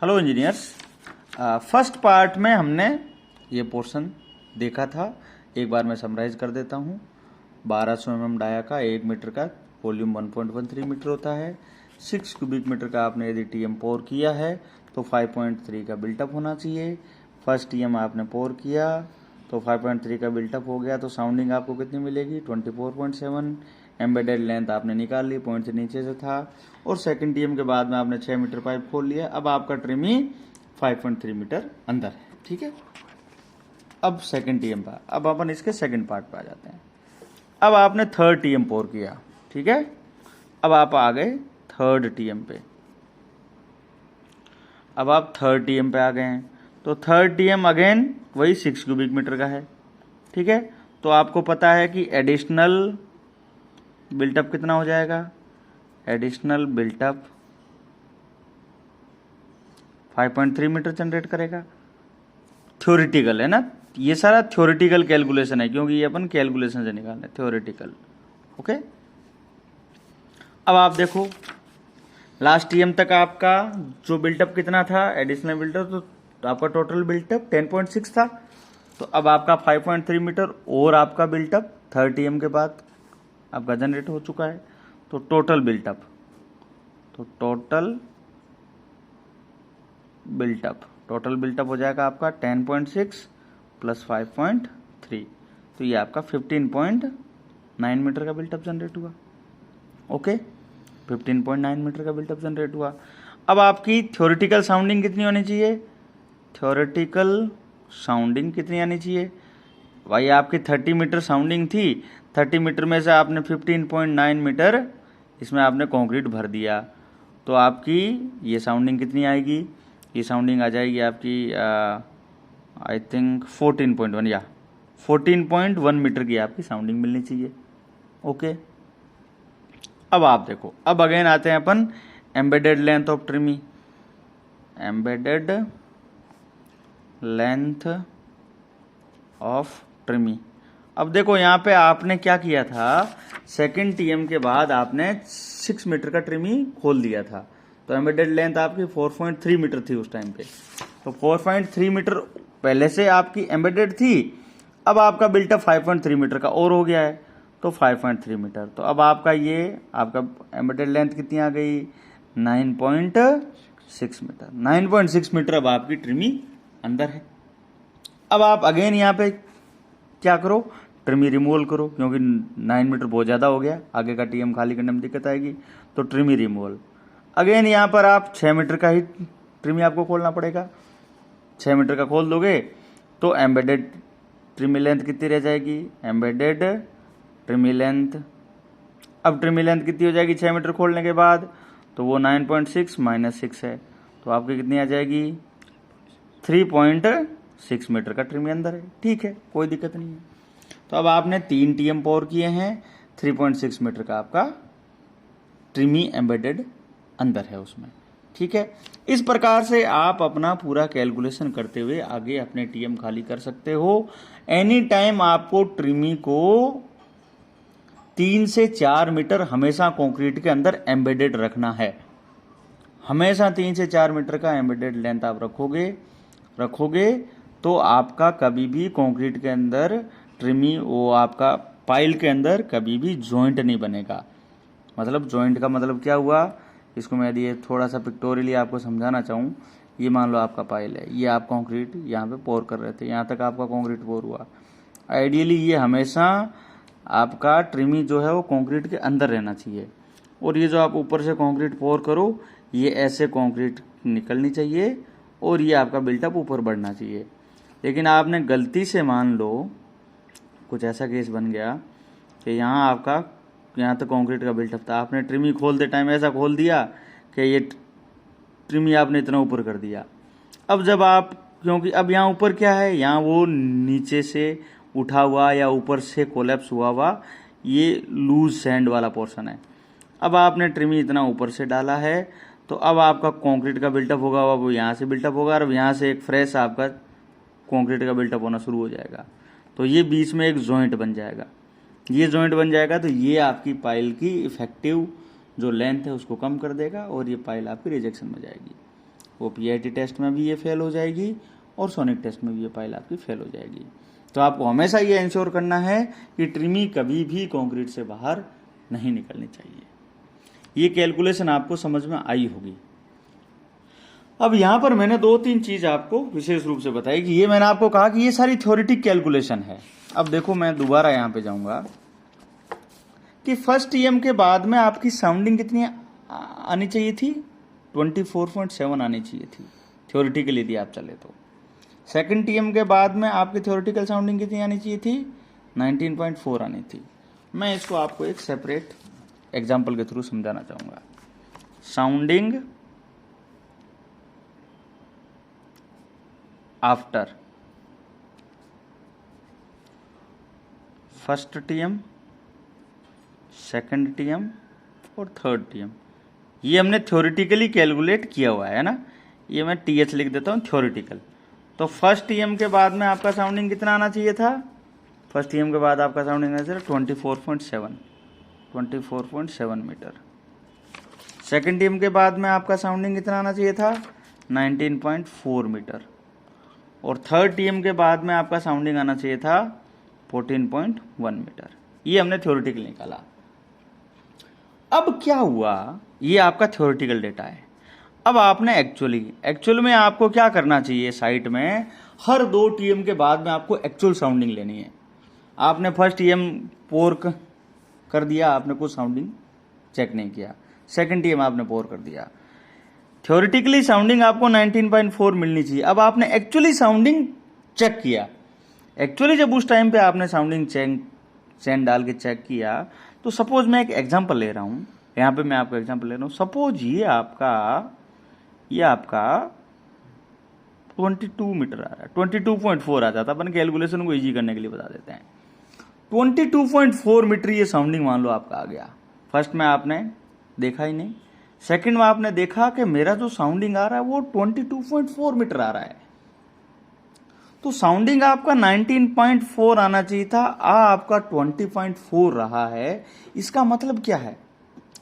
Hello engineers. First part में हमने ये पोर्शन देखा था। एक बार मैं समराइज कर देता हूँ। 1200 mm डाया का 1 मीटर का वॉल्यूम 1.13 मीटर होता है। 6 क्यूबिक मीटर का आपने यदि टीएम पोर किया है तो 5.3 का बिल्टअप होना चाहिए। फर्स्ट टीएम आपने पोर किया तो 5.3 का बिल्टअप हो गया, तो साउंडिंग आपको कितनी मिलेगी 24.7। एम्बेडेड लेंथ आपने निकाल ली, पॉइंट से नीचे से था। और सेकंड टीएम के बाद में आपने 6 मीटर पाइप खोल लिया। अब आपका ट्रिमी 5.3 मीटर अंदर है, ठीक है। अब सेकंड टीएम पर, अब अपन इसके सेकंड पार्ट पे आ जाते हैं। अब आपने थर्ड टीएम पोर किया, ठीक है। अब आप आ गए थर्ड टीएम पे। अब आप थर्ड टीएम पे आ गए हैं, तो थर्ड टीएम अगेन वही 6 क्यूबिक मीटर का है, ठीक है। तो आपको पता है कि एडिशनल बिल्टअप कितना हो जाएगा। एडिशनल बिल्टअप 5.3 मीटर जनरेट करेगा। थ्योरेटिकल है ना, ये सारा थ्योरेटिकल कैलकुलेशन है, क्योंकि ये अपन कैलकुलेशन से निकालना है, थ्योरेटिकल। ओके। अब आप देखो लास्ट टीएम तक आपका जो बिल्टअप कितना था, एडिशनल बिल्टअप, तो आपका टोटल बिल्टअप 10.6 था। तो अब आपका 5.3 मीटर और आपका बिल्टअप थर्ड टीएम के बाद आपका जनरेट हो चुका है। तो टोटल बिल्टअप हो जाएगा आपका 10.6 प्लस 5.3, तो ये आपका 15.9 मीटर का बिल्टअप जनरेट हुआ। ओके, 15.9 मीटर का बिल्टअप जनरेट हुआ। अब आपकी थ्योरेटिकल साउंडिंग कितनी होनी चाहिए। थ्योरेटिकल साउंडिंग कितनी आनी चाहिए भाई। आपकी 30 मीटर साउंडिंग थी, 30 मीटर में से आपने 15.9 मीटर इसमें आपने कंक्रीट भर दिया, तो आपकी ये साउंडिंग कितनी आएगी। ये साउंडिंग आ जाएगी आपकी आई थिंक 14.1 या 14.1 मीटर की आपकी साउंडिंग मिलनी चाहिए। ओके। अब आप देखो, अब अगेन आते हैं अपन एम्बेडेड लेंथ ऑफ ट्रिमी। एम्बेडेड लेंथ ऑफ ट्रिमी। अब देखो यहाँ पे आपने क्या किया था, सेकंड टीएम के बाद आपने 6 मीटर का ट्रिमी खोल दिया था, तो एम्बेडेड लेंथ आपकी 4.3 मीटर थी उस टाइम पे। तो 4.3 मीटर पहले से आपकी एम्बेडेड थी। अब आपका बिल्टअप 5.3 मीटर का और हो गया है, तो 5.3 मीटर। तो अब आपका ये आपका एम्बेडेड लेंथ कितनी आ गई 9.6 मीटर। 9.6 मीटर अब आपकी ट्रिमी अंदर है। अब आप अगेन यहाँ पे क्या करो, ट्रिमी रिमूवल करो, क्योंकि 9 मीटर बहुत ज़्यादा हो गया, आगे का टीएम खाली करने में दिक्कत आएगी, तो ट्रिमी रिमूवल। अगेन यहाँ पर आप 6 मीटर का ही ट्रिमी आपको खोलना पड़ेगा। 6 मीटर का खोल दोगे तो एम्बेडेड ट्रिमी लेंथ कितनी रह जाएगी, एम्बेडेड ट्रिमी लेंथ। अब ट्रिमी लेंथ कितनी हो जाएगी 6 मीटर खोलने के बाद, तो वो 9.6 माइनस 6 है, तो आपकी कितनी आ जाएगी 3.6 मीटर का ट्रिमी अंदर है। ठीक है, कोई दिक्कत नहीं है। तो अब आपने 3 टीएम पोर किए हैं, 3.6 मीटर का आपका ट्रिमी एम्बेडेड अंदर है उसमें। ठीक है, इस प्रकार से आप अपना पूरा कैलकुलेशन करते हुए आगे अपने टीएम खाली कर सकते हो। एनी टाइम आपको ट्रिमी को 3 से 4 मीटर हमेशा कंक्रीट के अंदर एम्बेडेड रखना है। हमेशा 3 से 4 मीटर का एम्बेडेड लेंथ आप रखोगे तो आपका कभी भी कंक्रीट के अंदर ट्रिमी, वो आपका पाइल के अंदर कभी भी जॉइंट नहीं बनेगा। मतलब जॉइंट का मतलब क्या हुआ, इसको मैं यदि थोड़ा सा पिक्टोरियली आपको समझाना चाहूँ, ये मान लो आपका पाइल है, ये आप कंक्रीट यहाँ पे पोर कर रहे थे, यहाँ तक आपका कंक्रीट पोर हुआ। आइडियली ये हमेशा आपका ट्रिमी जो है वो कंक्रीट के अंदर रहना चाहिए, और ये जो आप ऊपर से कंक्रीट पोर करो, ये ऐसे कंक्रीट निकलनी चाहिए और ये आपका बिल्टअप ऊपर बढ़ना चाहिए। लेकिन आपने गलती से मान लो कुछ ऐसा केस बन गया कि यहाँ आपका यहाँ तक कंक्रीट का बिल्टअप था, आपने ट्रिमी खोलते टाइम ऐसा खोल दिया कि ये ट्रिमी आपने इतना ऊपर कर दिया। अब जब आप, क्योंकि अब यहाँ ऊपर क्या है, यहाँ वो नीचे से उठा हुआ या ऊपर से कोलैप्स हुआ ये लूज सैंड वाला पोर्शन है। अब आपने ट्रिमी इतना ऊपर से डाला है, तो अब आपका कंक्रीट का बिल्टअप होगा वो यहाँ से बिल्टअप होगा, और यहाँ से एक फ्रेश आपका कंक्रीट का बिल्टअप होना शुरू हो जाएगा। तो ये बीच में एक जॉइंट बन जाएगा। ये जॉइंट बन जाएगा तो ये आपकी पाइल की इफेक्टिव जो लेंथ है उसको कम कर देगा, और ये पाइल आपकी रिजेक्शन में जाएगी। वो पीआईटी टेस्ट में भी ये फेल हो जाएगी और सोनिक टेस्ट में भी ये पाइल आपकी फेल हो जाएगी। तो आपको हमेशा ये इंश्योर करना है कि ट्रिमी कभी भी कंक्रीट से बाहर नहीं निकलनी चाहिए। ये कैलकुलेशन आपको समझ में आई होगी। अब यहाँ पर मैंने 2-3 चीज आपको विशेष रूप से बताई कि ये मैंने आपको कहा कि ये सारी थ्योरेटिक कैलकुलेशन है। अब देखो मैं दोबारा यहाँ पे जाऊंगा कि फर्स्ट ईएम के बाद में आपकी साउंडिंग कितनी आनी चाहिए थी, 24.7 आनी चाहिए थी थ्योरेटिकली यदि आप चले तो। सेकंड टीएम के बाद में आपकी थ्योरेटिकल साउंडिंग कितनी आनी चाहिए थी, 19.4 आनी थी। मैं इसको आपको एक सेपरेट एग्जांपल के थ्रू समझाना चाहूंगा। Sounding after first TM, second TM और थर्ड टीएम, ये हमने थ्योरेटिकली कैलकुलेट किया हुआ है ना। ये मैं टीएच लिख देता हूँ थ्योरेटिकल। तो फर्स्ट टीएम के बाद में आपका साउंडिंग कितना आना चाहिए था, फर्स्ट टीएम के बाद आपका साउंडिंग आना चाहिए 24.7 मीटर। सेकंड टीएम के बाद में आपका साउंडिंग कितना आना चाहिए था, 19.4 मीटर। और थर्ड टीएम के बाद में आपका साउंडिंग आना चाहिए था 14.1 मीटर। ये हमने थ्योरेटिकल निकाला। अब क्या हुआ, ये आपका थ्योरेटिकल डेटा है। अब आपने एक्चुअल में आपको क्या करना चाहिए, साइट में हर 2 टीएम के बाद में आपको एक्चुअल साउंडिंग लेनी है। आपने फर्स्ट टीएम पोर कर दिया, आपने कुछ साउंडिंग चेक नहीं किया। सेकंड टीएम आपने पोर कर दिया। थ्योरेटिकली साउंडिंग आपको 19.4 मिलनी चाहिए। अब आपने एक्चुअली साउंडिंग चेक किया। एक्चुअली जब उस टाइम पे आपने साउंडिंग चेन डाल के चेक किया, तो सपोज मैं एक एग्जांपल ले रहा हूं, यहां पे मैं आपको एग्जांपल ले रहा हूं। सपोज ये आपका 22 मीटर आ रहा है, 22.4 आ जाता, अपन कैलकुलेशन को इजी करने के लिए बता देते हैं। 22.4 मीटर ये साउंडिंग मान लो आपका आ गया। फर्स्ट में आपने देखा ही नहीं, सेकंड में आपने देखा कि मेरा जो साउंडिंग आ रहा है वो 22.4 मीटर आ रहा है। तो साउंडिंग आपका 19.4 आना चाहिए था, आपका 20.4 रहा है। इसका मतलब क्या है,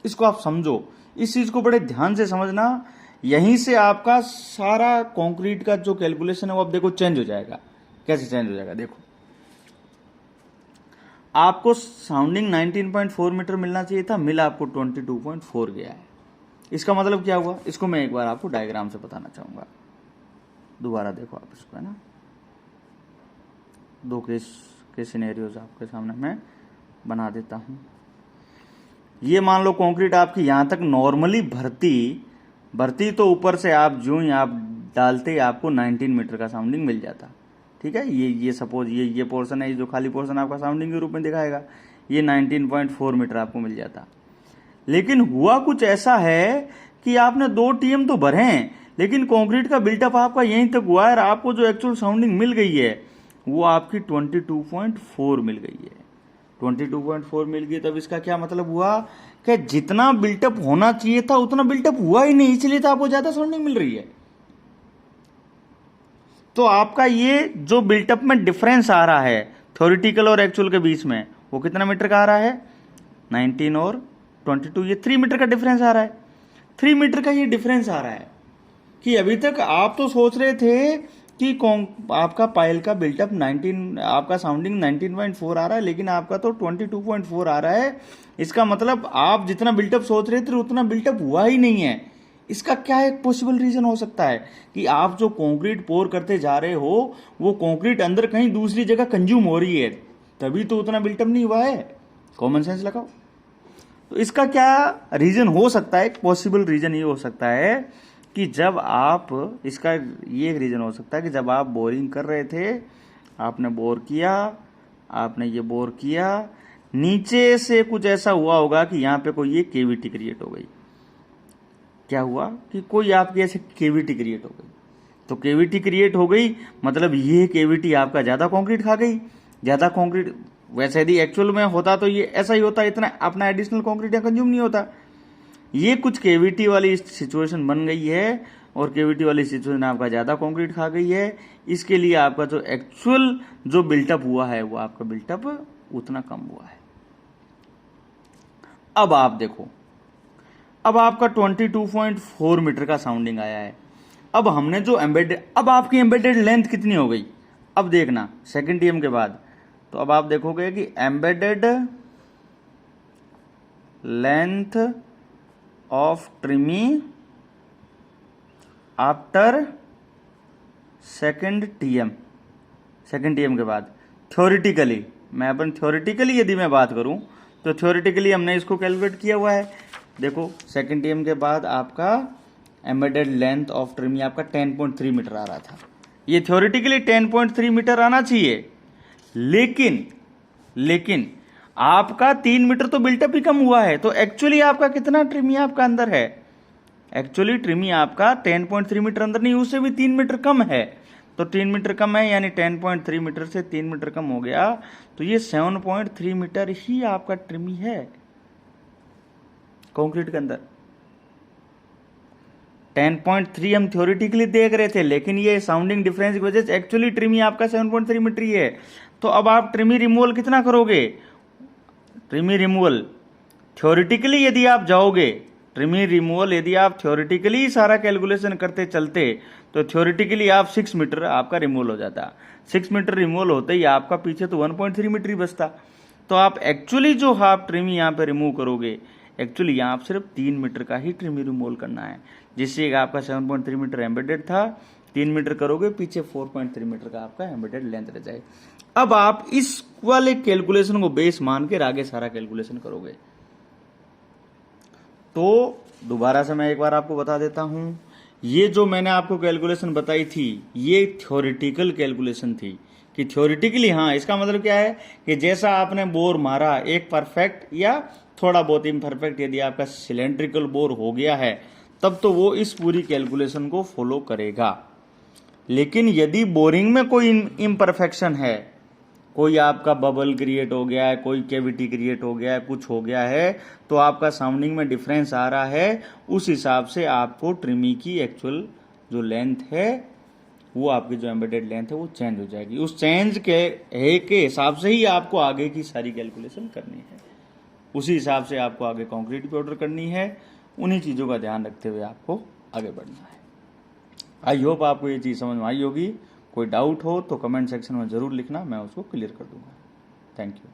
इसको आप समझो, इस चीज को बड़े ध्यान से समझना। यहीं से आपका सारा कंक्रीट का जो कैलकुलेशन है वो अब देखो चेंज हो जाएगा। कैसे चेंज हो जाएगा, देखो आपको साउंडिंग 19.4 मीटर मिलना चाहिए था, मिला आपको 22.4 गया है। इसका मतलब क्या हुआ, इसको मैं एक बार आपको डायग्राम से बताना चाहूंगा। दोबारा देखो आप इसको, है ना, 2 केस के सिनेरियोज आपके सामने मैं बना देता हूं। ये मान लो कंक्रीट आपकी यहां तक नॉर्मली भरती तो ऊपर से आप जो ही आप डालते आपको 19 मीटर का साउंडिंग मिल जाता। ठीक है, ये सपोज ये पोर्शन है, ये जो खाली पोर्शन आपका साउंडिंग के रूप में दिखाएगा, ये 19.4 मीटर आपको मिल जाता। लेकिन हुआ कुछ ऐसा है कि आपने 2 टीएम तो भरे हैं, लेकिन कंक्रीट का बिल्टअप आपका यहीं तक हुआ है और आपको जो एक्चुअल साउंडिंग मिल गई है वो आपकी 22.4 मिल गई है। 22.4 मिल गई। तब इसका क्या मतलब हुआ कि जितना बिल्टअप होना चाहिए था उतना बिल्टअप हुआ ही नहीं, इसलिए तो आपको ज्यादा साउंडिंग मिल रही है। तो आपका ये जो बिल्टअप में डिफरेंस आ रहा है थ्योरेटिकल और एक्चुअल के बीच में, वो कितना मीटर का आ रहा है, 19 और 22, ये 3 मीटर का डिफरेंस आ रहा है। 3 मीटर का ये डिफरेंस आ रहा है कि अभी तक आप तो सोच रहे थे कि आपका पाइल का बिल्टअप 19, आपका साउंडिंग 19.4 आ रहा है, लेकिन आपका तो 22.4 आ रहा है। इसका मतलब आप जितना बिल्टअप सोच रहे थे उतना बिल्टअप हुआ ही नहीं है। इसका क्या एक पॉसिबल रीजन हो सकता है कि आप जो कंक्रीट पोर करते जा रहे हो वो कंक्रीट अंदर कहीं दूसरी जगह कंज्यूम हो रही है, तभी तो उतना बिल्टअप नहीं हुआ है। कॉमन सेंस लगाओ। तो इसका क्या रीजन हो सकता है, एक पॉसिबल रीजन ये हो सकता है कि जब आप, इसका ये एक रीजन हो सकता है कि जब आप बोरिंग कर रहे थे, आपने बोर किया, आपने ये बोर किया, नीचे से कुछ ऐसा हुआ होगा कि यहाँ पे कोई ये केविटी क्रिएट हो गई। क्या हुआ कि कोई आपकी ऐसे केविटी क्रिएट हो गई। तो केविटी क्रिएट हो गई मतलब ये केविटी आपका ज्यादा कंक्रीट खा गई। ज्यादा कंक्रीट, वैसे यदि एक्चुअल में होता तो ये ऐसा ही होता, इतना अपना एडिशनल कंक्रीट या कंज्यूम नहीं होता। ये कुछ केविटी वाली सिचुएशन बन गई है और केविटी वाली सिचुएशन आपका ज्यादा कंक्रीट खा गई है। इसके लिए आपका जो एक्चुअल जो बिल्टअप हुआ है वो आपका बिल्टअप उतना कम हुआ है। अब आप देखो, अब आपका 22.4 मीटर का साउंडिंग आया है। अब हमने जो एम्बेडेड, अब आपकी एम्बेडेड लेंथ कितनी हो गई, अब देखना सेकंड टीएम के बाद, तो अब आप देखोगे कि एम्बेडेड लेंथ ऑफ ट्रिमी आफ्टर सेकंड टीएम के बाद थ्योरेटिकली, मैं अपन थ्योरेटिकली यदि मैं बात करूं तो थ्योरेटिकली हमने इसको कैलकुलेट किया हुआ है। देखो सेकंड टीएम के बाद आपका एम्बेडेड लेंथ ऑफ ट्रिमी आपका 10.3 मीटर आ रहा था, ये थ्योरेटिकली 10.3 मीटर आना चाहिए, लेकिन आपका 3 मीटर तो बिल्टअप ही कम हुआ है, तो एक्चुअली आपका कितना ट्रिमी आपका अंदर है, एक्चुअली ट्रिमी आपका 10.3 मीटर अंदर नहीं, उससे भी 3 मीटर कम है, तो 3 मीटर कम है यानी 10.3 मीटर से 3 मीटर कम हो गया, तो ये 7.3 मीटर ही आपका ट्रिमी है कंक्रीट के अंदर। 10.3 हम थ्योरेटिकली देख रहे थे, लेकिन ये साउंडिंग डिफरेंस की वजह से एक्चुअली ट्रिमी आपका 7.3 मीटर ही है। तो अब आप ट्रिमी रिमूवल कितना करोगे, ट्रिमी रिमूवल थ्योरेटिकली यदि आप जाओगे, ट्रिमी रिमूवल यदि आप थ्योरेटिकली सारा कैलकुलेशन करते चलते तो थ्योरेटिकली आप 6 मीटर आपका रिमूवल हो जाता, 6 मीटर रिमूवल होते ही आपका पीछे तो 1.3 मीटर ही बचता। तो आप एक्चुअली जो हाफ ट्रिमी यहाँ पे रिमूव करोगे, एक्चुअली यहाँ आप सिर्फ 3 मीटर का ही ट्रिमी रिमूवल करना है, जिससे आपका 7.3 मीटर एम्बेडेड था, 3 मीटर करोगे पीछे 4.3 मीटर का आपका एम्बेडेड लेंथ रह जाए। अब आप इस वाले कैलकुलेशन को बेस मान के आगे सारा कैलकुलेशन करोगे। तो दोबारा से मैं एक बार आपको बता देता हूं, ये जो मैंने आपको कैलकुलेशन बताई थी ये थ्योरेटिकल कैलकुलेशन थी, कि थ्योरेटिकली हाँ, इसका मतलब क्या है कि जैसा आपने बोर मारा एक परफेक्ट या थोड़ा बहुत इम्परफेक्ट, यदि आपका सिलेंड्रिकल बोर हो गया है तब तो वो इस पूरी कैलकुलेशन को फॉलो करेगा। लेकिन यदि बोरिंग में कोई इम्परफेक्शन है, कोई आपका बबल क्रिएट हो गया है, कोई कैविटी क्रिएट हो गया है, कुछ हो गया है, तो आपका साउंडिंग में डिफरेंस आ रहा है, उस हिसाब से आपको ट्रिमी की एक्चुअल जो लेंथ है, वो आपकी जो एम्बेडेड लेंथ है वो चेंज हो जाएगी। उस चेंज के हिसाब से ही आपको आगे की सारी कैलकुलेशन करनी है, उसी हिसाब से आपको आगे कंक्रीट पे ऑर्डर करनी है, उन्हीं चीज़ों का ध्यान रखते हुए आपको आगे बढ़ना है। आई होप आपको ये चीज़ समझ में आई होगी। कोई डाउट हो तो कमेंट सेक्शन में ज़रूर लिखना, मैं उसको क्लियर कर दूंगा। Thank you.